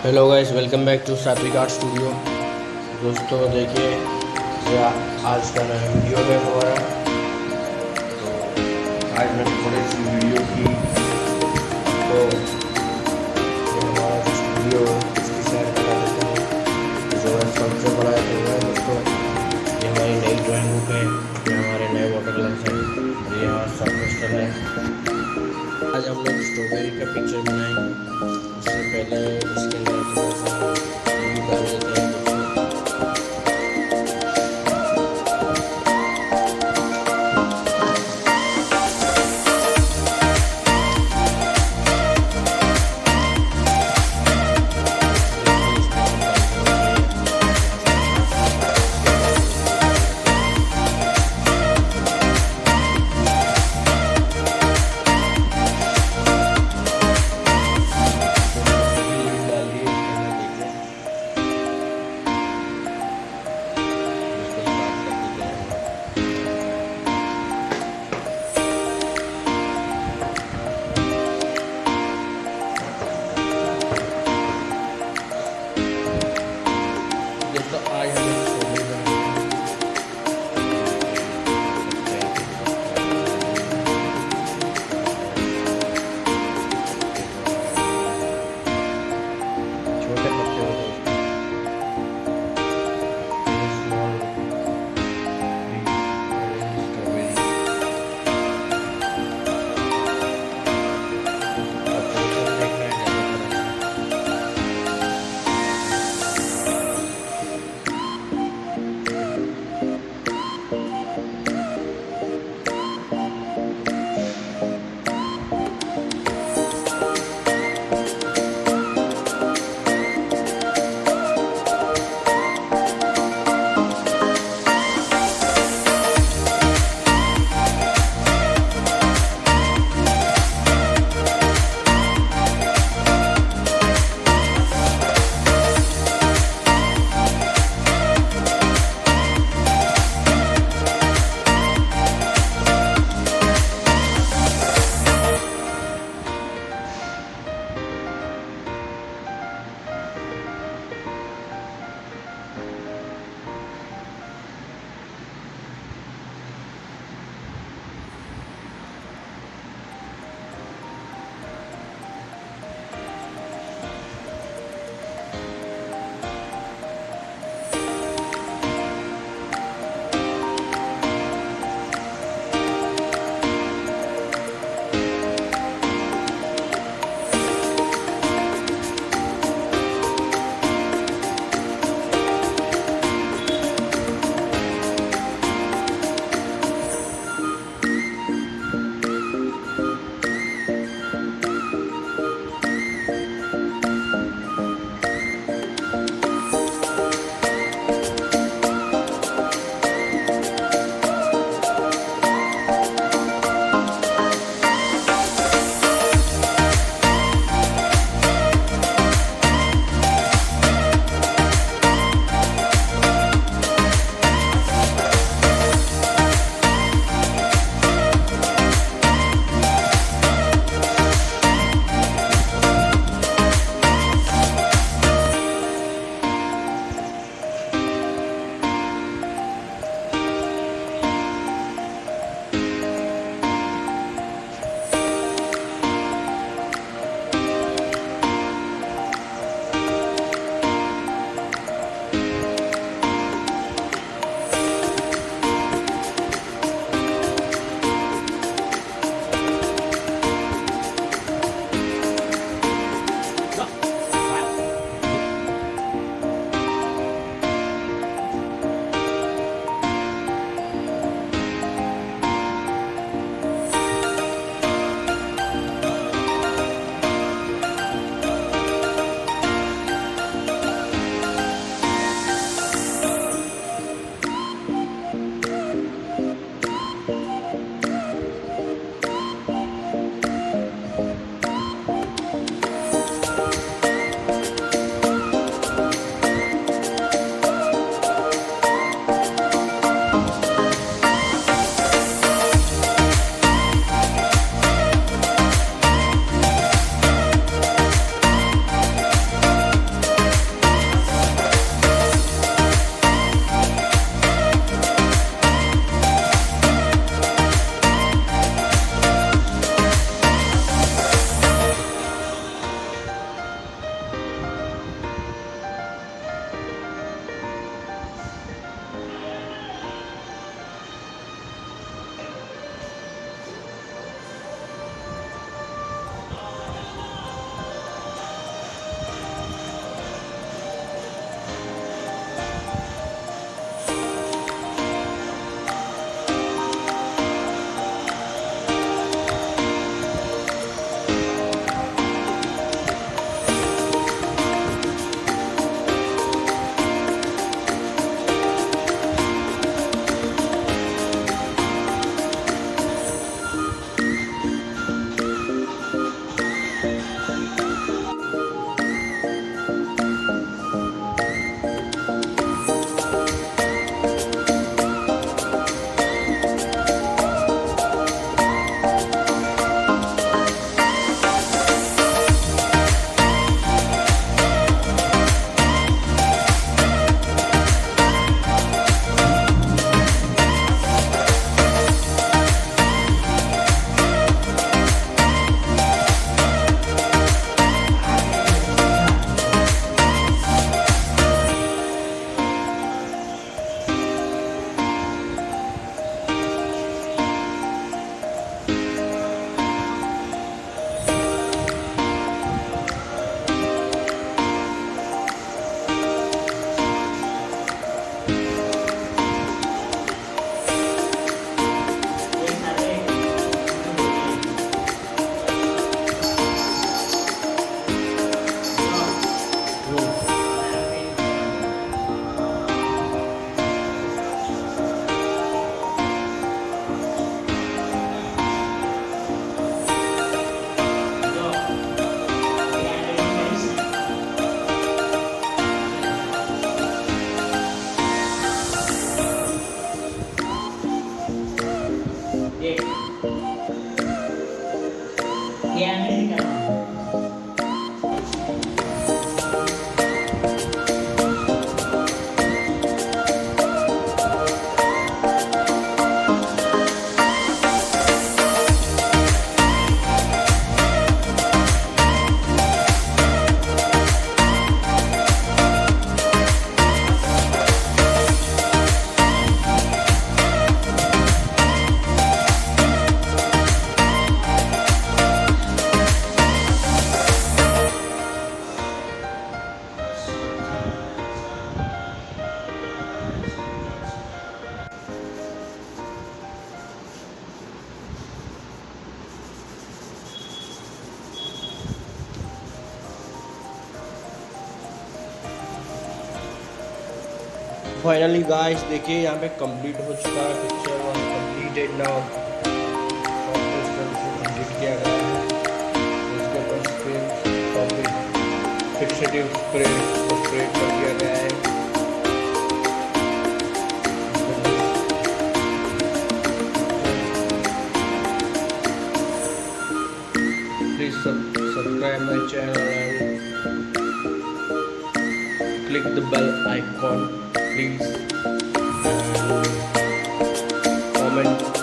Hello guys, welcome back to Satvik art studio. दोस्तों देखिए, ये आज का नया वीडियो है हमारा। तो आज मैंने थोड़ी सी वीडियो की, तो ये हमारा जो स्टूडियो इसकी शेयर करा देते हैं। जो है सबसे बड़ा है दोस्तों, ये हमारी नई ड्राइंग बुक है, ये हमारे नए वाटर कलर्स हैं और ये हमारा सॉफ्टपेस्टल है। आज हम लोग स्ट्रॉबेरी का पिक्चर बनाएंगे। उससे पहले इसके अंदर थोड़ा सा ये भी डाल देते हैं दोस्तों। फाइनली गाइस देखिए यहाँ पे कंप्लीट हो चुका है, पिक्चर वाज कंप्लीटेड नाउ। सॉफ्टपेस्टल से कंप्लीट किया गया है। उसके ऊपर फिक्सेटिव स्प्रे कर दिया गया है। Please subscribe my channel and click the bell icon please, and comment